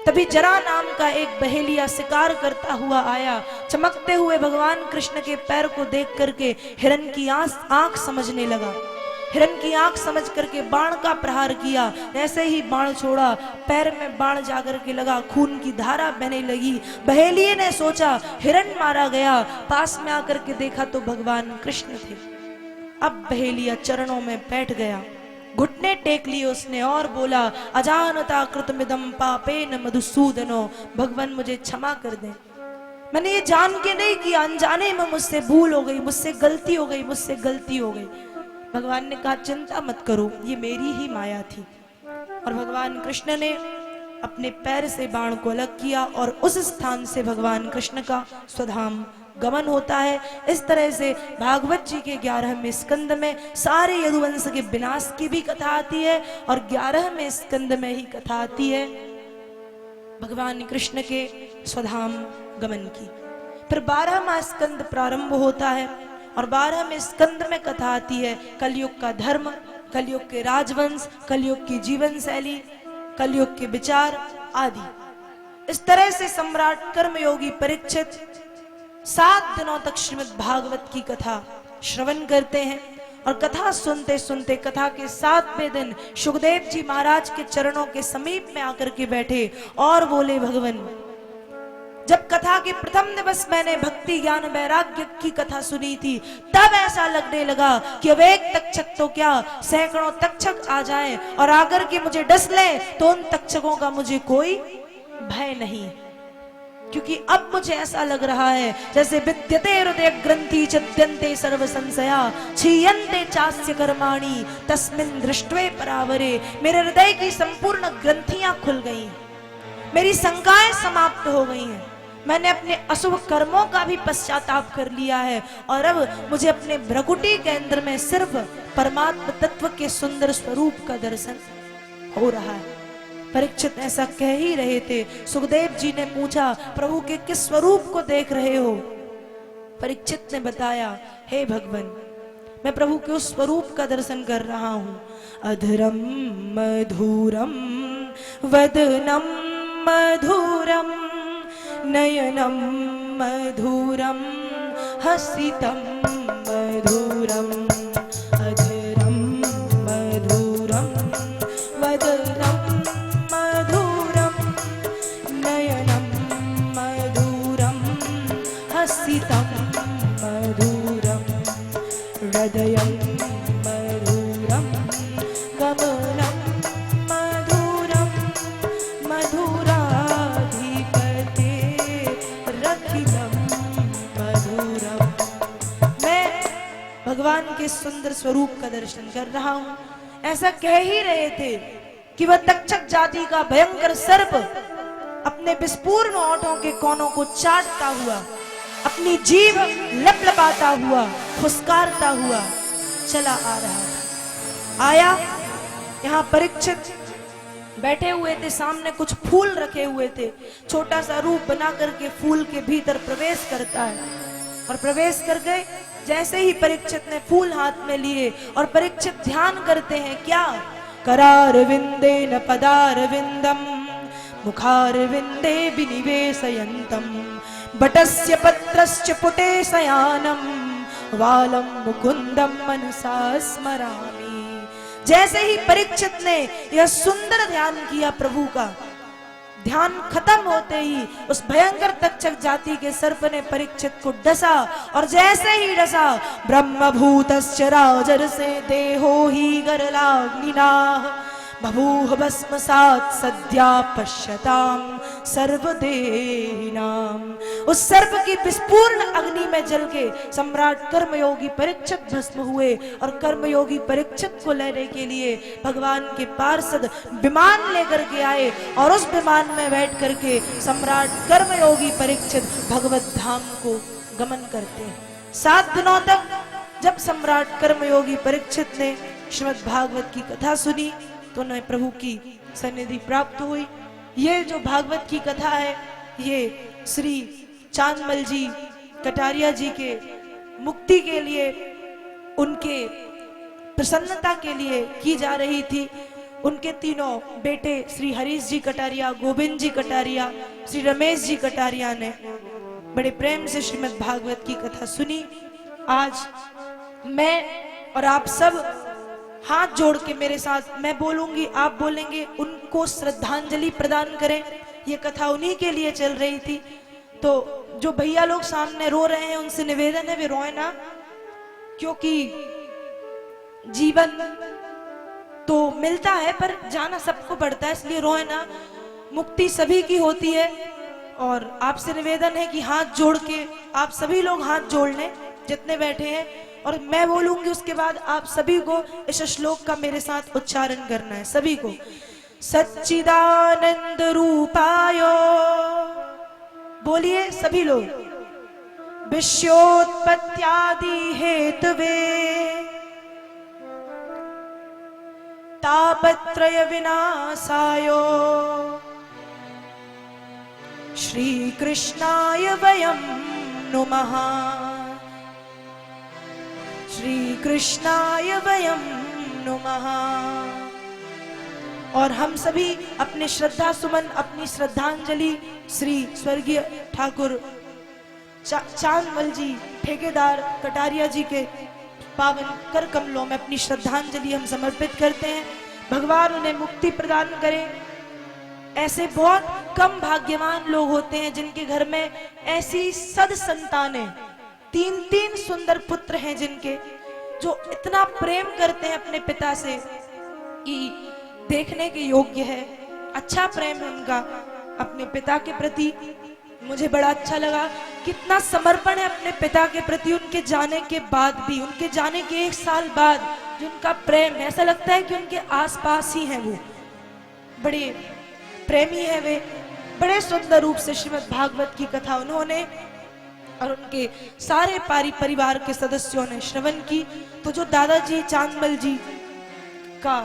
तभी जरा नाम का एक बहेलिया शिकार करता हुआ आया। चमकते हुए भगवान कृष्ण के पैर को देख करके हिरण की आंख समझने लगा। हिरण की आंख समझ करके बाण का प्रहार किया। ऐसे ही बाण छोड़ा, पैर में बाण जाकर के लगा, खून की धारा बहने लगी। बहेलिये ने सोचा हिरण मारा गया, पास में आकर के देखा तो भगवान कृष्ण थे। अब बहेलिया चरणों में बैठ गया, घुटने टेक लिए उसने और बोला, अजानता कृतमिदं पापेन मधुसूदनो, भगवान मुझे क्षमा कर दे, मैंने ये जान के नहीं किया, अनजाने में मुझसे भूल हो गई, मुझसे गलती हो गई, मुझसे गलती हो गई। भगवान ने कहा चिंता मत करो, ये मेरी ही माया थी। और भगवान कृष्ण ने अपने पैर से बाण को अलग किया और उस स्थान से भगवान कृष्ण का स्वधाम गमन होता है। इस तरह से भागवत जी के 11वें स्कंद में सारे यदुवंश के विनाश की भी कथा आती है और 11वें स्कंद में ही कथा आती है भगवान कृष्ण के स्वधाम गमन की। फिर 12वां स्कंद प्रारंभ होता है और 12वें स्कंद में कथा आती है कलयुग का धर्म, कलयुग के राजवंश, कलयुग की जीवन शैली, कलयुग के विचार आदि। इस तरह से सम्राट कर्मयोगी परीक्षित 7 दिनों तक श्रीमद् भागवत की कथा श्रवण करते हैं। और कथा सुनते सुनते कथा के 7वें दिन सुखदेव जी महाराज के चरणों के समीप में आकर के बैठे और बोले, भगवान जब कथा के प्रथम दिवस मैंने भक्ति ज्ञान वैराग्य की कथा सुनी थी, तब ऐसा लगने लगा कि अब एक तक्षक तो क्या सैकड़ों तक्षक आ जाएं और आकर के मुझे डस लें तो उन तक्षकों का मुझे कोई भय नहीं। क्योंकि अब मुझे ऐसा लग रहा है जैसे विद्यते हृदय ग्रंथि छद्यन्ते सर्व संशया क्षीयन्ते चास्य कर्माणि तस्मिन् दृष्ट्वे परावरे। मेरे हृदय की संपूर्ण ग्रंथियां खुल गई हैं, मेरी शंकाएं समाप्त हो गई हैं, मैंने अपने अशुभ कर्मों का भी पश्चाताप कर लिया है और अब मुझे अपने भ्रकुटी के अंदर में सिर्फ परमात्मा तत्व के सुंदर स्वरूप का दर्शन हो रहा है। परीक्षित ऐसा कह ही रहे थे। सुखदेव जी ने पूछा, प्रभु के किस स्वरूप को देख रहे हो? परीक्षित ने बताया, हे भगवान मैं प्रभु के उस स्वरूप का दर्शन कर रहा हूँ। अधरम मधुरम वदनम मधुरम नयनम मधुरम हसितम मधुरम। अधरम मधुरम वदनम हसितं मधुरं हृदयं मधुरं गमनं मधुरं मधुराधिपते रखितं मधुरम्। इस सुंदर स्वरूप का दर्शन कर रहा हूं। ऐसा कह ही रहे थे कि वह तक्षक जाति का भयंकर सर्प अपने विस्फूर्ण ओंठों के कोनों को चाटता हुआ, अपनी जीभ लपलपाता हुआ, फुसकारता हुआ चला आ रहा था। आया, यहाँ परीक्षित बैठे हुए थे, सामने कुछ फूल रखे हुए थे। छोटा सा रूप बना करके फूल के भीतर प्रवेश करता है और प्रवेश कर गए। जैसे ही परीक्षित ने फूल हाथ में लिए और परीक्षित ध्यान करते हैं, क्या? करार विंदे न पदार विंदम मुखार विंदे विनिवेशयन्तम बटस्य पत्रस्य पुटे शयानम वालम मुकुंदम मनसा स्मरामि। जैसे ही परीक्षित ने यह सुंदर ध्यान किया प्रभु का, ध्यान खत्म होते ही उस भयंकर तक्षक जाति के सर्प ने परीक्षित को डसा और जैसे ही डसा, ब्रह्मभूतस्य राजर्षे देहो ही गरलाग्निना बभूव भस्मसात् सद्या पश्यताम सर्वदेहिनाम। उस सर्प की विस्फूर्ण अग्नि में जल के सम्राट कर्मयोगी परीक्षित भस्म हुए और कर्मयोगी परीक्षित को लेने के लिए भगवान के पार्षद विमान लेकर के आए और उस विमान में बैठ करके सम्राट कर्मयोगी परीक्षित भगवत धाम को गमन करते हैं। 7 दिनों तक जब सम्राट कर्मयोगी परीक्षित ने श्रीमद् भागवत की कथा सुनी तो उन्हें प्रभु की सन्निधि प्राप्त हुई। ये जो भागवत की कथा है, ये श्री चांदमल जी कटारिया जी के मुक्ति के लिए, उनके प्रसन्नता के लिए की जा रही थी। उनके तीनों बेटे श्री हरीश जी कटारिया, गोविंद जी कटारिया, श्री रमेश जी कटारिया ने बड़े प्रेम से श्रीमद् भागवत की कथा सुनी। आज मैं और आप सब हाथ जोड़ के मेरे साथ, मैं बोलूंगी आप बोलेंगे, उनको श्रद्धांजलि प्रदान करें। ये कथा उन्हीं के लिए चल रही थी। तो जो भैया लोग सामने रो रहे हैं उनसे निवेदन है वे रोए ना, क्योंकि जीवन तो मिलता है पर जाना सबको पड़ता है, इसलिए रोए ना। मुक्ति सभी की होती है और आपसे निवेदन है कि हाथ जोड़ के आप सभी लोग हाथ जोड़ लें जितने बैठे हैं, और मैं बोलूंगी उसके बाद आप सभी को इस श्लोक का मेरे साथ उच्चारण करना है। सभी को, सच्चिदानंद रूपायो, बोलिए सभी लोग, विश्वोत्पत्त्यादि हेतवे तापत्रय विनाशायो श्री कृष्णाय वयं नुमः, श्री कृष्णाय वयं नुमः। और हम सभी अपने श्रद्धा सुमन, अपनी श्रद्धांजलि श्री स्वर्गीय ठाकुर चांदमल जी ठेकेदार कटारिया जी के पावन कर कमलों में अपनी श्रद्धांजलि हम समर्पित करते हैं। भगवान उन्हें मुक्ति प्रदान करे। ऐसे बहुत कम भाग्यवान लोग होते हैं जिनके घर में ऐसी सद संतानें, 3 सुंदर पुत्र हैं जिनके, जो इतना प्रेम करते हैं अपने पिता से कि देखने के योग्य है। अच्छा प्रेम है उनका अपने पिता के प्रति। मुझे बड़ा अच्छा लगा कितना समर्पण है अपने पिता के प्रति। उनके जाने के बाद भी, उनके जाने के 1 साल बाद जो उनका प्रेम है, ऐसा लगता है कि उनके आसपास ही है। वो बड़े प्रेमी है। वे बड़े सुंदर रूप से श्रीमद् भागवत की कथा उन्होंने और उनके सारे परिवार के सदस्यों ने श्रवण की। तो जो दादाजी चांदमल जी का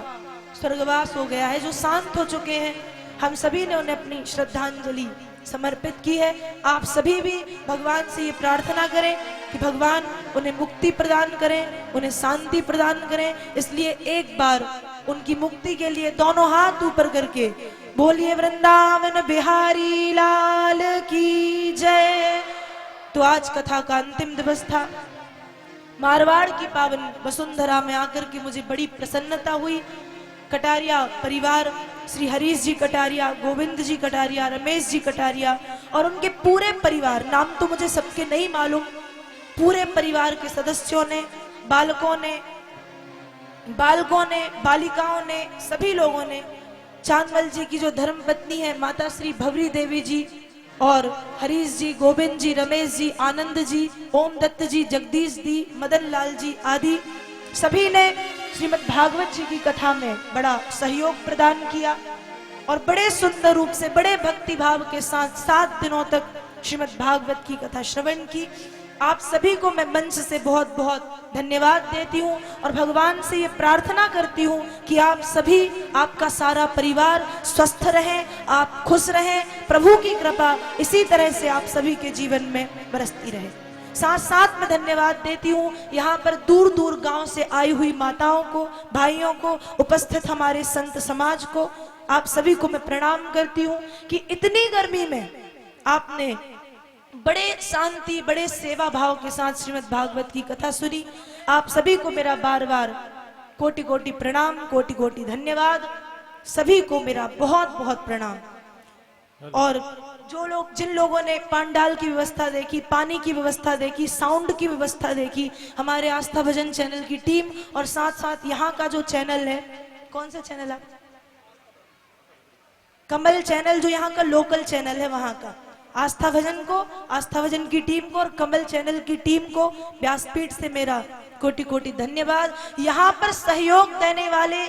स्वर्गवास हो गया है, जो शांत हो चुके हैं, हम सभी ने उन्हें अपनी श्रद्धांजलि समर्पित की है। आप सभी भी भगवान से ये प्रार्थना करें कि भगवान उन्हें मुक्ति प्रदान करें, उन्हें शांति प्रदान करें। इसलिए एक बार उनकी मुक्ति के लिए दोनों हाथ ऊपर करके बोलिए वृंदावन बिहारी लाल की जय। तो आज कथा का अंतिम दिवस था। मारवाड़ की पावन वसुंधरा में आकर के मुझे बड़ी प्रसन्नता हुई। कटारिया परिवार, श्री हरीश जी कटारिया, गोविंद जी कटारिया, रमेश जी कटारिया और उनके पूरे परिवार, नाम तो मुझे सबके नहीं मालूम, पूरे परिवार के सदस्यों ने, बालकों ने, बालिकाओं ने, सभी लोगों ने चांदमल जी की जो धर्मपत्नी है माता श्री भवरी देवी जी और हरीश जी, गोविंद जी, रमेश जी, आनंद जी, ओम दत्त जी, जगदीश जी, मदन लाल जी आदि सभी ने श्रीमद् भागवत जी की कथा में बड़ा सहयोग प्रदान किया और बड़े सुंदर रूप से बड़े भक्ति भाव के साथ 7 दिनों तक श्रीमद् भागवत की कथा श्रवण की। आप सभी को मैं मंच से बहुत बहुत धन्यवाद देती हूँ और भगवान से ये प्रार्थना करती हूँ कि आप सभी, आपका सारा परिवार स्वस्थ रहे, आप खुश रहें, प्रभु की कृपा इसी तरह से आप सभी के जीवन में बरसती रहे। साथ साथ में धन्यवाद देती हूँ यहाँ पर दूर दूर गांव से आई हुई माताओं को, भाइयों को, उपस्थित हमारे संत समाज को, आप सभी को मैं प्रणाम करती हूँ कि इतनी गर्मी में आपने बड़े शांति, बड़े सेवा भाव के साथ श्रीमद् भागवत की कथा सुनी। आप सभी को मेरा बार बार कोटि कोटि प्रणाम, कोटि कोटि धन्यवाद। सभी को मेरा बहुत बहुत प्रणाम। और जो लोग, जिन लोगों ने पांडाल की व्यवस्था देखी, पानी की व्यवस्था देखी, साउंड की व्यवस्था देखी, हमारे आस्था भजन चैनल की टीम और साथ साथ यहाँ का जो चैनल है, कौन सा चैनल है? कमल चैनल, जो यहाँ का लोकल चैनल है, वहां का आस्था भजन को, आस्था भजन की टीम को और कमल चैनल की टीम को व्यासपीठ से मेरा कोटि कोटि धन्यवाद। यहाँ पर सहयोग देने वाले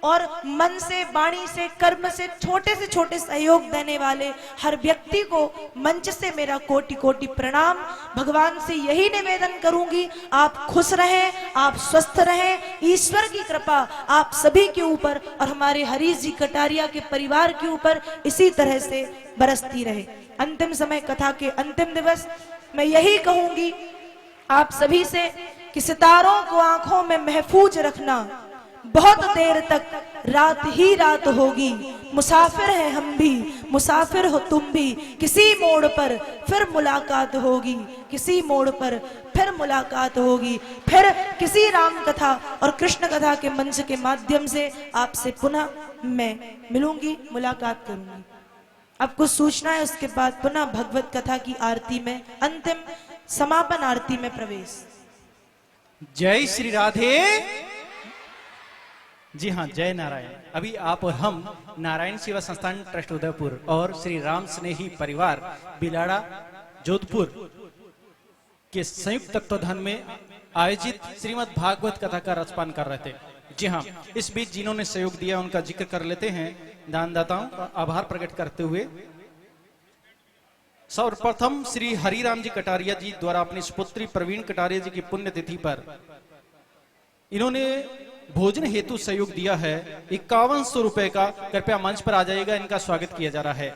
और मन से, वाणी से, कर्म से छोटे सहयोग देने वाले हर व्यक्ति को मंच से मेरा कोटि कोटि प्रणाम। भगवान से यही निवेदन करूंगी, आप खुश रहें, आप स्वस्थ रहें, ईश्वर की कृपा आप सभी के ऊपर और हमारे हरीश जी कटारिया के परिवार के ऊपर इसी तरह से बरसती रहे। अंतिम समय, कथा के अंतिम दिवस, मैं यही कहूंगी आप सभी से कि सितारों को आंखों में महफूज रखना। बहुत देर तक रात ही रात होगी, मुसाफिर हैं हम भी, मुसाफिर हो तुम भी, किसी मोड़ पर फिर मुलाकात होगी, किसी मोड़ पर फिर मुलाकात होगी, फिर किसी राम कथा और कृष्ण कथा के मंच के माध्यम से आपसे पुनः मैं मिलूंगी, मुलाकात करूंगी। अब कुछ सूचना है, उसके बाद पुनः भगवत कथा की आरती में, अंतिम समापन आरती में प्रवेश। जय श्री राधे। जी हाँ, जय नारायण। अभी आप और हम नारायण सेवा संस्थान ट्रस्ट उदयपुर और श्री राम स्नेही परिवार बिलाड़ा जोधपुर के संयुक्त तत्वाधान में आयोजित श्रीमद् भागवत कथा का रसपान कर रहे थे। जी हाँ, इस बीच जिन्होंने सहयोग दिया उनका जिक्र कर लेते हैं। दानदाताओं का आभार प्रकट करते हुए सर्वप्रथम श्री हरिराम जी कटारिया जी द्वारा अपनी सुपुत्री प्रवीण कटारिया जी की पुण्यतिथि पर इन्होंने भोजन हेतु सहयोग दिया है 5100 रुपए का। कृपया मंच पर आ जाइएगा, इनका स्वागत किया जा रहा है।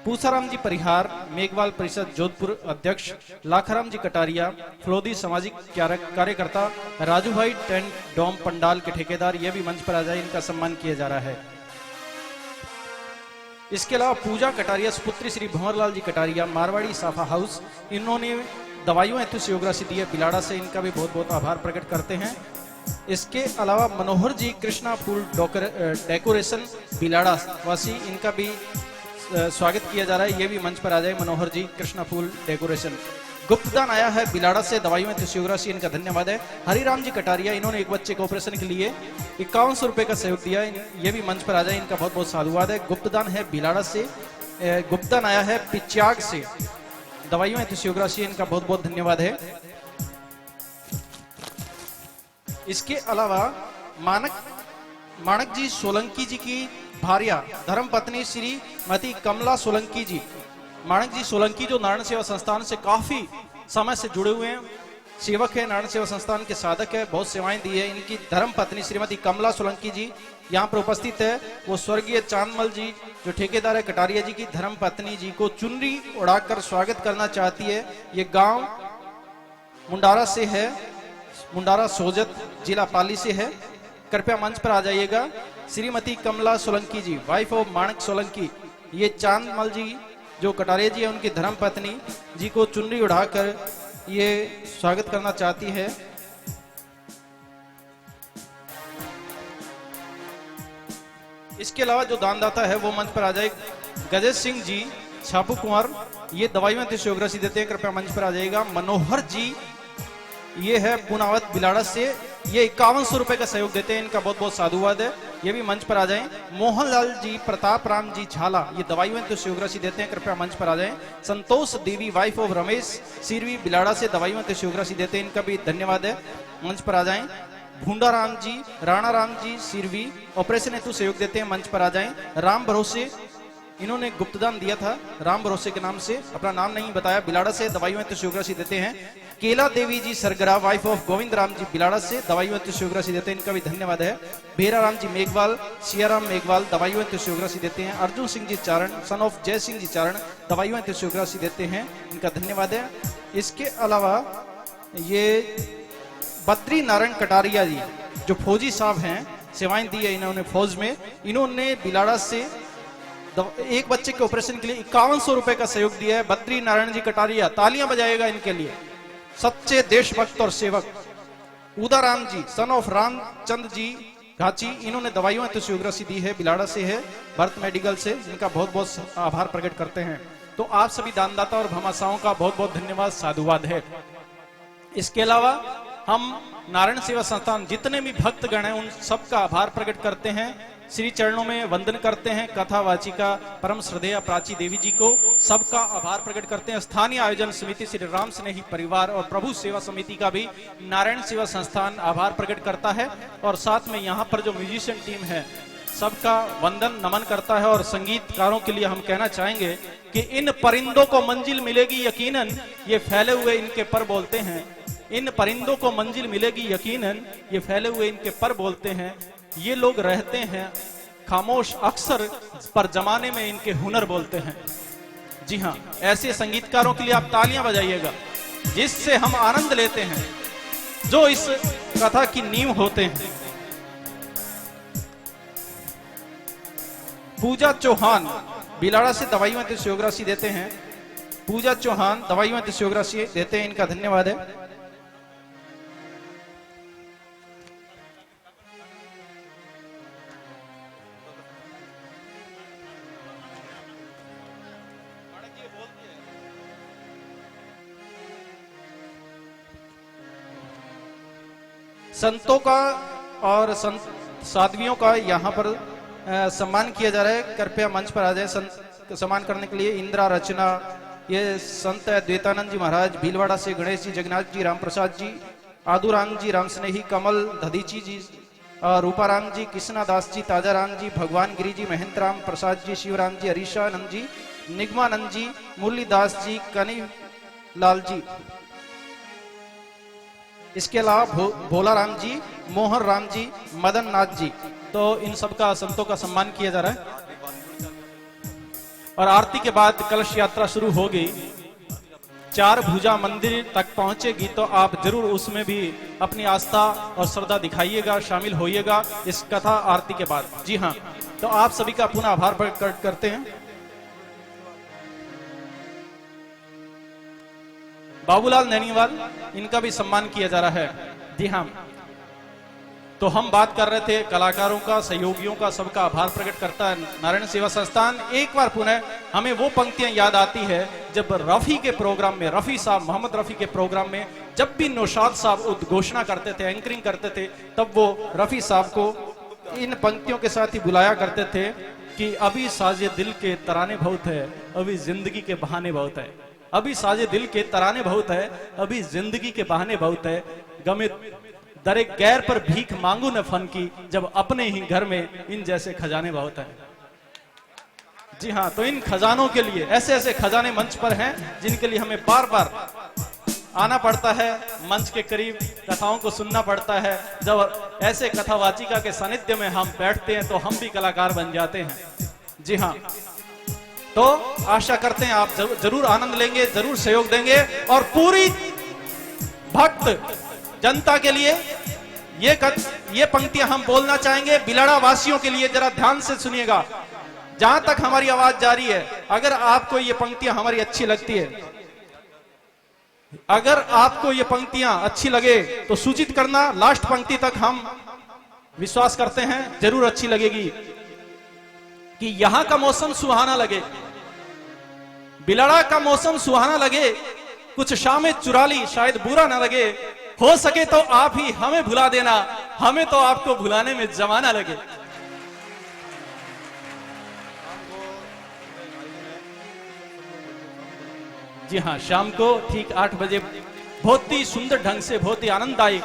पूसाराम जी परिहार, मेघवाल परिषद जोधपुर अध्यक्ष, लाखाराम जी कटारिया, फ्लोदी सामाजिक कार्यकर्ता, राजू भाई टेंट डोम पंडाल के ठेकेदार, ये भी मंच पर आ जाए, इनका सम्मान किया जा रहा है। इसके अलावा पूजा कटारिया सुपुत्री श्री भंवरलाल जी कटारिया, मारवाड़ी साफा हाउस, इन्होंने दवाइयों हेतु सहयोग राशि दी है बिलाड़ा से, इनका भी बहुत बहुत आभार प्रकट करते हैं। इसके अलावा मनोहर जी कृष्णा फूल डेकोरेशन बिलाड़ा वासी, इनका भी स्वागत किया जा रहा है, ये भी मंच पर आ जाए। मनोहर जी कृष्णा फूल डेकोरेशन। गुप्तदान आया है बिलाड़ा से, दवाइयों में सहयोग राशि, इनका धन्यवाद है। हरिराम जी कटारिया, इन्होंने एक बच्चे के ऑपरेशन के लिए 5100 रुपए का सहयोग दिया, ये भी मंच पर आ जाए, इनका बहुत बहुत साधुवाद है। गुप्तदान है बिलाड़ा से, गुप्तदान आया है पिच्याग से, दवाइयों में सहयोग राशि, इनका बहुत बहुत धन्यवाद है। इसके अलावा माणक जी सोलंकी जी की भार्या धर्म पत्नी श्रीमती कमला सोलंकी जी, माणक जी सोलंकी जो नारायण सेवा संस्थान से काफी समय से जुड़े हुए हैं, सेवक है, नारायण सेवा संस्थान के साधक है, बहुत सेवाएं दी है। इनकी धर्म पत्नी श्रीमती कमला सोलंकी जी यहाँ पर उपस्थित है। वो स्वर्गीय चांदमल जी जो ठेकेदार है कटारिया जी की धर्म पत्नी जी को चुनरी उड़ाकर स्वागत करना चाहती है। ये गांव मुंडारा से है, मुंडारा सोजत जिला पाली से है। कृपया मंच पर आ जाइएगा। श्रीमती कमला सोलंकी जी, वाइफ ऑफ माणक सोलंकी, ये चांदमल जी जो कटारिया जी है उनकी धर्म पत्नी जी को चुनरी उड़ाकर ये स्वागत करना चाहती है। इसके अलावा जो दानदाता है वो मंच पर आ जाए। गजेश सिंह जी छापू कुंवर, ये दवाई में सहयोग राशि देते हैं, कृपया मंच पर आ जाएगा। मनोहर जी, ये है पुनावत बिलाड़ा से, ये 5100 रुपए का सहयोग देते हैं, इनका बहुत बहुत साधुवाद है, ये भी मंच पर आ जाएं। मोहनलाल जी प्रताप राम जी झाला, ये दवाइयों में सहयोग राशि देते हैं, कृपया मंच पर आ जाएं। संतोष देवी वाइफ ऑफ रमेश सिरवी बिलाड़ा से दवाइयों में सहयोग राशि देते हैं, इनका भी धन्यवाद है, मंच पर आ जाएं। भूंडा राम जी, राणा राम जी सिरवी ऑपरेशन हेतु सहयोग देते हैं, मंच पर आ जाएं। राम भरोसे, इन्होंने गुप्तदान दिया था राम भरोसे के नाम से, अपना नाम नहीं बताया, बिलाड़ा से दवाइयों हेतु सहयोग राशि देते हैं। केला देवी जी सरगरा वाइफ ऑफ गोविंद राम जी बिलाड़ा से दवाइयों हेतु सहयोग राशि देते हैं, इनका भी धन्यवाद है। भेरा राम जी मेघवाल, सियाराम मेघवाल दवाइयों हेतु सहयोग राशि देते हैं। अर्जुन सिंह जी चारण सन ऑफ जय सिंह जी चारण दवाइयों हेतु सहयोग राशि देते हैं, इनका धन्यवाद है। इसके अलावा ये बद्री नारायण कटारिया जी जो फौजी साहब हैं, सेवाएं दी है इन्होंने फौज में, इन्होंने बिलाड़ा से एक बच्चे के ऑपरेशन के लिए 5100 रुपए का सहयोग दिया है। बद्री नारायण जी कटारिया, तालियां बजाएगा इनके लिए, सच्चे देशभक्त और सेवक। उदाराम जी सन ऑफ रामचंद्र जी घाची, इन्होंने दवाइयों हेतु सहयोग राशि दी है, बिलाड़ा से है, भरत मेडिकल से, इनका बहुत बहुत आभार प्रकट करते हैं। तो आप सभी दानदाता और भमाशाओं का बहुत बहुत धन्यवाद, साधुवाद है। इसके अलावा हम नारायण सेवा संस्थान जितने भी भक्तगण हैं उन सबका आभार प्रकट करते हैं, श्री चरणों में वंदन करते हैं। कथावाचिका परम श्रद्धेय प्राची देवी जी को सबका आभार प्रकट करते हैं। स्थानीय आयोजन समिति श्री राम स्नेही परिवार और प्रभु सेवा समिति का भी नारायण सेवा संस्थान आभार प्रकट करता है। और साथ में यहाँ पर जो म्यूजिशियन टीम है सबका वंदन नमन करता है। और संगीतकारों के लिए हम कहना चाहेंगे कि इन परिंदों को मंजिल मिलेगी यकीनन, ये फैले हुए इनके पर बोलते हैं। इन परिंदों को मंजिल मिलेगी यकीनन, ये फैले हुए इनके पर बोलते हैं। ये लोग रहते हैं खामोश अक्सर, पर जमाने में इनके हुनर बोलते हैं। जी हाँ, ऐसे संगीतकारों के लिए आप तालियां बजाइएगा जिससे हम आनंद लेते हैं, जो इस कथा की नींव होते हैं। पूजा चौहान बिलाड़ा से दवाइयों हेतु सहयोग राशि देते हैं। पूजा चौहान दवाइयों हेतु सहयोग राशि देते हैं, इनका धन्यवाद है। संतों का और संत साध्वियों का यहाँ पर सम्मान किया जा रहा है, कृपया मंच पर आ जाए सम्मान करने के लिए। इंदिरा रचना, ये संत द्वैतानंद जी महाराज भीलवाड़ा से, गणेश जी, जगन्नाथ जी, राम प्रसाद जी, आदुराम जी, राम स्नेही, कमल दधीची जी, रूपाराम जी, कृष्णा दास जी, ताजाराम जी, भगवान गिरी जी, महेंद्र राम प्रसाद जी, शिवराम जी, हरीशानंद जी, निगमानंद जी, मुरलीदास जी, कनी लाल जी। इसके अलावा भोला राम जी, मोहन राम जी, मदन नाथ जी, तो इन सबका संतों का सम्मान किया जा रहा है। और आरती के बाद कलश यात्रा शुरू होगी, 4 भुजा मंदिर तक पहुंचेगी, तो आप जरूर उसमें भी अपनी आस्था और श्रद्धा दिखाइएगा, शामिल होइएगा इस कथा आरती के बाद। जी हाँ, तो आप सभी का पुनः आभार प्रकट करते हैं। बाबूलाल नैनीवाल, इनका भी सम्मान किया जा रहा है। जी हाँ, तो हम बात कर रहे थे कलाकारों का, सहयोगियों का, सबका आभार प्रकट करता है नारायण सेवा संस्थान। एक बार पुनः हमें वो पंक्तियां याद आती है जब रफी के प्रोग्राम में, रफी साहब, मोहम्मद रफी के प्रोग्राम में जब भी नौशाद साहब उद्घोषणा करते थे, एंकरिंग करते थे, तब वो रफी साहब को इन पंक्तियों के साथ ही बुलाया करते थे कि अभी साजे दिल के तराने बहुत है, अभी जिंदगी के बहाने बहुत है। अभी साजे दिल के तराने बहुत है, अभी जिंदगी के बहाने बहुत है। गमे दरे गैर पर भीख मांगू न फन की, जब अपने ही घर में इन जैसे खजाने बहुत है। जी हाँ, तो इन खजानों के लिए, ऐसे ऐसे खजाने मंच पर हैं जिनके लिए हमें बार बार आना पड़ता है, मंच के करीब कथाओं को सुनना पड़ता है। जब ऐसे कथावाचिका के सानिध्य में हम बैठते हैं तो हम भी कलाकार बन जाते हैं। जी हाँ, तो आशा करते हैं आप जरूर आनंद लेंगे, जरूर सहयोग देंगे। और पूरी भक्त जनता के लिए ये पंक्तियां हम बोलना चाहेंगे, बिलाड़ा वासियों के लिए। जरा ध्यान से सुनिएगा, जहां तक हमारी आवाज जारी है। अगर आपको ये पंक्तियां हमारी अच्छी लगती है, अगर आपको ये पंक्तियां अच्छी लगे तो सूचित करना। लास्ट पंक्ति तक हम विश्वास करते हैं जरूर अच्छी लगेगी। कि यहां का मौसम सुहाना लगे, बिलाड़ा का मौसम सुहाना लगे, कुछ शामें चुरा ली शायद बुरा ना लगे। हो सके तो आप ही हमें भुला देना, हमें तो आपको भुलाने में जमाना लगे। जी हाँ, शाम को ठीक 8 बजे बहुत ही सुंदर ढंग से, बहुत ही आनंददायक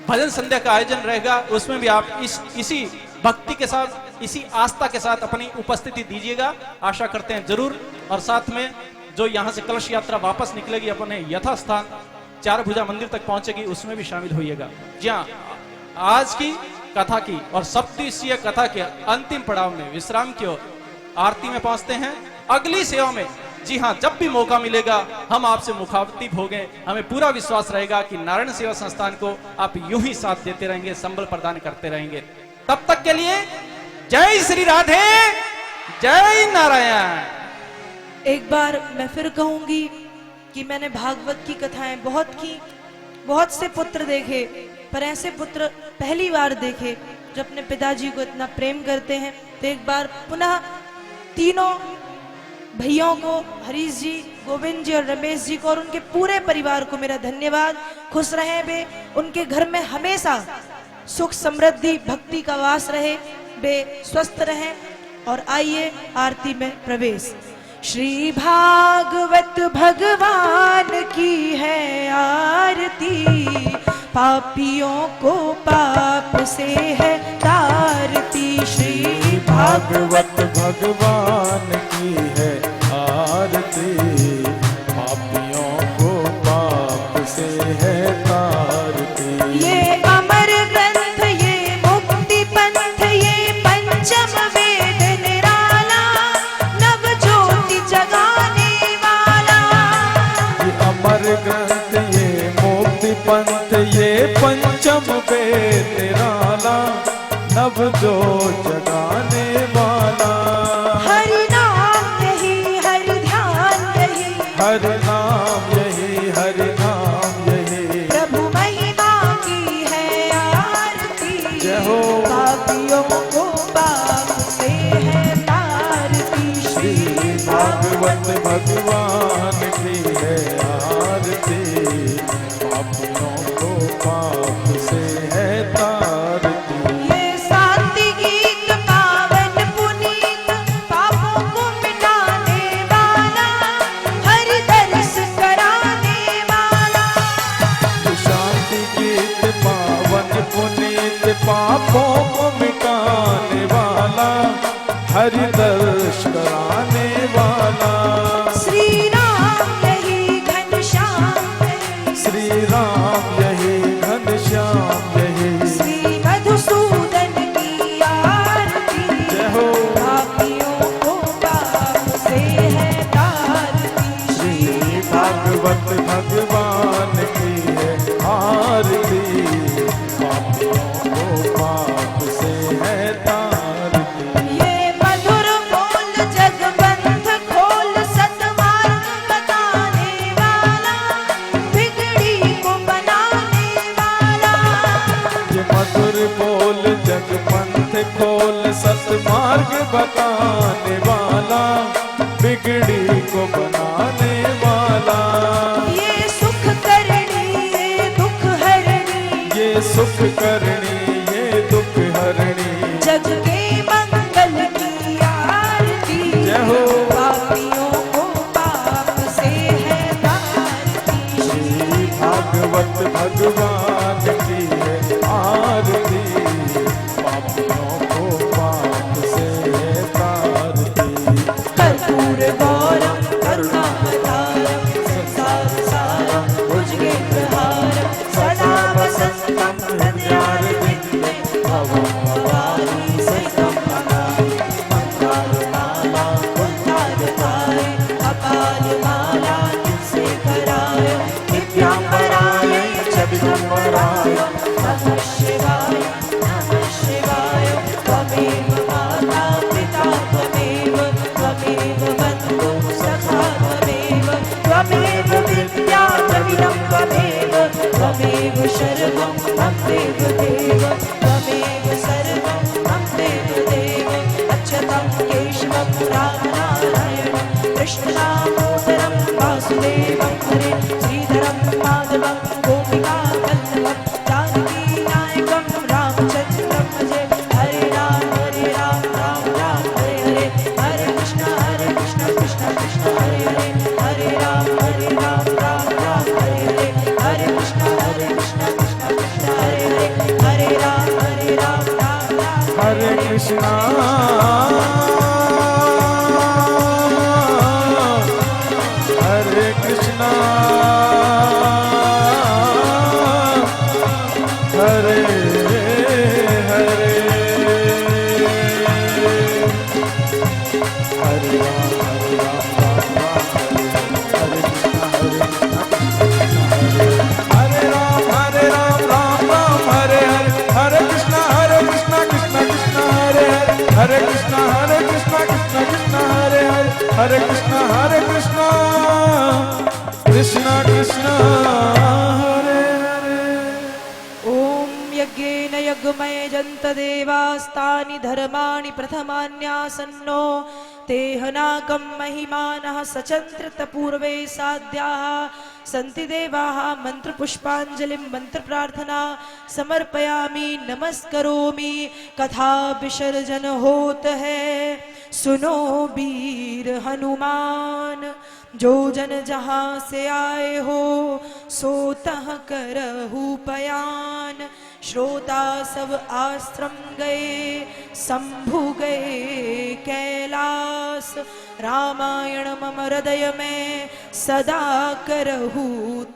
भजन संध्या का आयोजन रहेगा, उसमें भी आप इसी भक्ति के साथ, इसी आस्था के साथ अपनी उपस्थिति दीजिएगा, आशा करते हैं जरूर। और साथ में जो यहाँ से कलश यात्रा वापस निकलेगी अपने यथास्थान चार भुजा मंदिर तक पहुंचेगी, उसमें भी शामिल होइएगा। जी हाँ, आज की कथा की और सप्तदिवसीय कथा के अंतिम पड़ाव में विश्राम की ओर आरती में पहुंचते हैं। अगली सेवा में जी हाँ, जब भी मौका मिलेगा हम आपसे मुखातिब होंगे। हमें पूरा विश्वास रहेगा कि नारायण सेवा संस्थान को आप यूं ही साथ देते रहेंगे, संबल प्रदान करते रहेंगे। तब तक के लिए जय श्री राधे, जय नारायण। एक बार मैं फिर कहूंगी कि मैंने भागवत की कथाएं बहुत की, बहुत से पुत्र देखे, पर ऐसे पुत्र पहली बार देखे जो अपने पिताजी को इतना प्रेम करते हैं। तो एक बार पुनः तीनों भैयों को, हरीश जी, गोविंद जी और रमेश जी को और उनके पूरे परिवार को मेरा धन्यवाद। खुश रहें वे, उनके घर में हमेशा सुख समृद्धि भक्ति का वास रहे, वे स्वस्थ रहें। और आइए आरती में प्रवेश। श्री भागवत भगवान की है आरती, पापियों को पाप से है तारती। श्री भागवत भगवान की है आरती, पापियों को पाप से है तारती। ये अमर ग्रंथ, ये मुक्ति पंथ, ये पंचम वेद निराला, नव ज्योति जगाने वाला। ये अमर ग्रंथ, ये मुक्ति पंथ, ये पंचम वेद निराला, नव जो जगाने वाला। हरि नाम यही, हरि ध्यान यही, हरि नाम यही, हरि नाम यही। प्रभु महिमा की है आरती, जय हो। पापियों को पाप से है तारती। श्री भागवत भगवान की है आरती, पापियों को पाप से है तारती। ये शांति गीत पावन पुनीत, पापों को मिटाने वाला, हरि दर्श कराने वाला। शांति गीत पावन पुनीत, पापों को मिटाने वाला, हरि दर्श कराने वाला। श्री राम यही घनश्याम यही, श्री राम यही घनश्याम यही। श्री मधुसूदन की आरती, जय हो। पापियों को पाप से है तारती। श्री भागवत भगवान की है आरती, पापियों को पाप से है तारती। ये मधुर बोल जगबंध खोल, सतमार्ग बताने वाला, बिगड़ी को बनाने वाला। ये मधुर बोल जगपंथ खोल, सतमार्ग बताने वाला, बिगड़ी को बनाने वाला। ये सुख करनी, ये दुख हरनी, ये सुख करनी, ये दुख हरणी। जग के मंगल की आरती। जय हो। पापियों को पाप से है तारती। श्री भागवत भगवान की है आरती, पापियों को पाप से है तारती। कर्पूर गौरम करुणावतारम, संसार सारम भुजगेन्द्रहारम, सदा वसन्तं हृदयारविन्दे, भवं भवानी सहितं नमामि। मङ्गलमाला पुण्डारकाय, अपालमाला निःशेखराय, दिव्याम्बराय च दिगम्बराय, नमः शिवाय, नमः शिवाय। त्वमेव माता पिता त्वमेव, त्वमेव बन्धुः सखा त्वमेव, त्वमेव विद्या द्रविणं त्वमेव, त्वमेव शरणं मम देवदेव, त्वमेव सर्वं मम देवदेव। अच्युतं केशवं रामनारायणं, कृष्णदामोदरं वासुदेवं हरे, श्रीधरं माधवं गोपिकावल्लभं, जानकीनायकं रामचन्द्रं भजे। हरे राम, राम राम, हरे हरे, हरे कृष्ण कृष्ण कृष्ण हरे हरे, हरे राम, राम राम, हरे हरे, हरे कृष्ण कृष्ण कृष्ण हरे हरे, कृष्णा हरे हरे हरे राम हरे राम राम राम हरे हरे हरे कृष्णा कृष्णा कृष्णा हरे हरे हरे कृष्णा कृष्णा कृष्णा हरे हरे कृष्णा कृष्णा कृष्णा हरे हरे। ओम यज्ञेन यज्ञमय जंत देवास्तानि धर्माणि प्रथमान्यासन्नो तेहनाकं महिमानः सचन्द्रत पूर्वे साध्याः सन्ति देवाः मंत्रपुष्पाञ्जलिं मंत्रप्रार्थना समर्पयामि नमस्करोमि। कथा विसर्जन होत है सुनो वीर हनुमान, जो जन जहाँ से आए हो सो तह करहु बयान। श्रोता सब आश्रम गए शंभु गए कैलास, रामायण मम हृदय में सदा करहु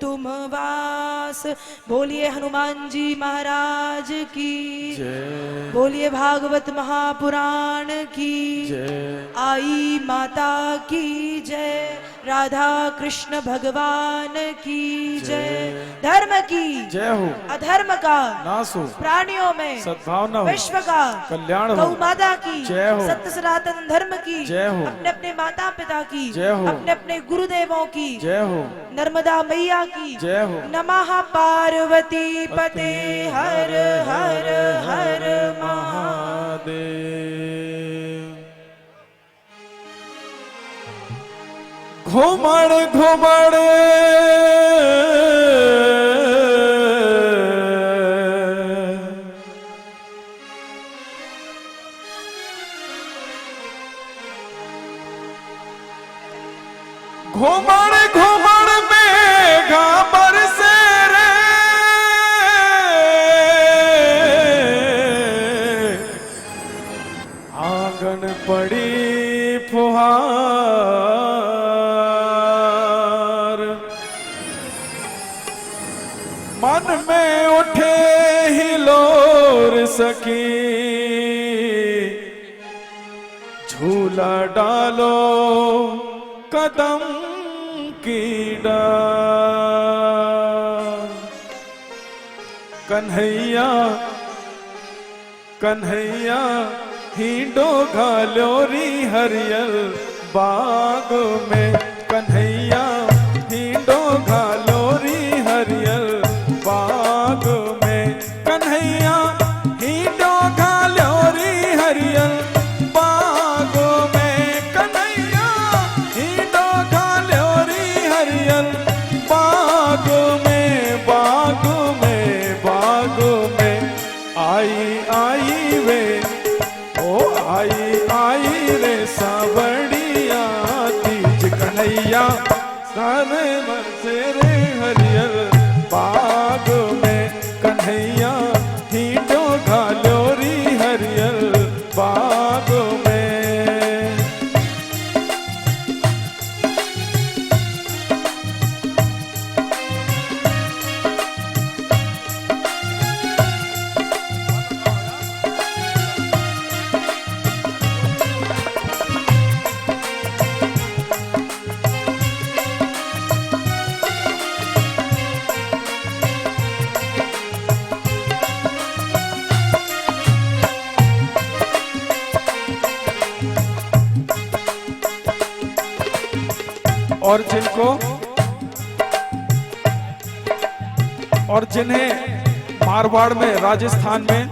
तुम वास। बोलिए हनुमान जी महाराज की जय बोलिए भागवत महापुराण की जय आई माता की जय, राधा कृष्ण भगवान की जय। धर्म की जय हो अधर्म का नाश हो प्राणियों में सद्भावना हो विश्व का कल्याण हो गौ माता की जय हो सत्य सनातन धर्म की जय हो अपने अपने माता पिता की जय हो अपने अपने गुरुदेवों की जय हो नर्मदा मैया की जय हो नमः पार्वती पते हर हर हर महादेव। घुमड़ घुमड़ घुमड़ घुमड़ में घाबर से रे आंगन पड़ी फुहार, मन में उठे हिलोर सकी झूला डालो कदम की डाल। कन्हैया कन्हैया हिंडो घालोरी हरियल बाग में, कन्हैया हिंडो घालोरी हरियल बाग में, कन्हैया हिंडो घालोरी हरियल बाग में, कन्हैया हिंडो घालोरी हरियल बाग में, बाग में बाग में आई आई वे ओ आई आई रे सावड़िया तीज कन्हैया सारे बरसे रे हरियल बाग में, कन्हैया हिंडो घालोरी हरियल बाग में। और जिन्हें मारवाड़ में राजस्थान में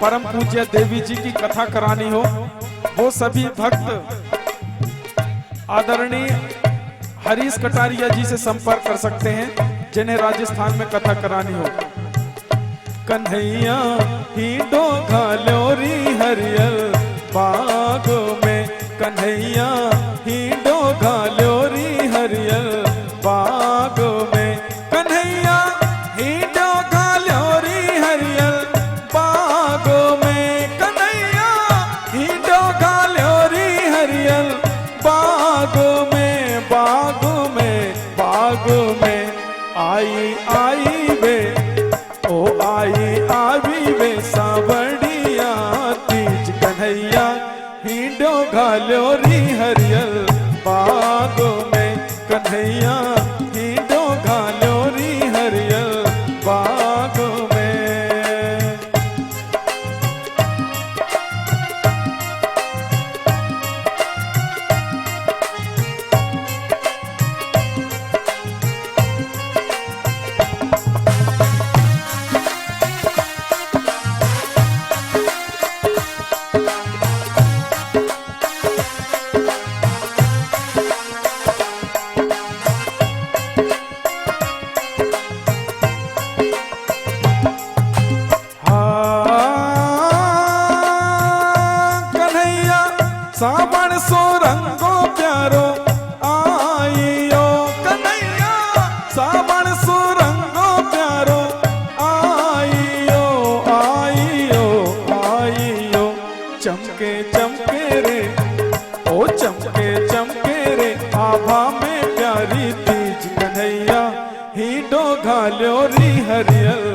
परम पूज्य देवी जी की कथा करानी हो, वो सभी भक्त आदरणीय हरीश कटारिया जी से संपर्क कर सकते हैं, जिन्हें राजस्थान में कथा करानी हो। कन्हैया हिंडो घालोरी हरियल बाग में, कन्हैया हिंडो घालोरी हरियल बाग में, कन्हैया हिंडो घालोरी हरियल बाग में, कन्हैया हिंडो घालोरी हरियल बाग में, बाग में बाग बाग में आई आई वे ओ आई आवी वे सावड़िया तीज कन्हैया हिंडो घालो री हरियल बाग में कन्हैया हिंडो घालो री हरियल बाग में। सावन सो रंगो प्यारो आइयो कन्हैया सावन सो रंगो प्यारो आइयो आइयो आइयो चमके चमके रे ओ चमके चमके रे आभा में प्यारी तीज कन्हैया हिंडो घालो री हरियल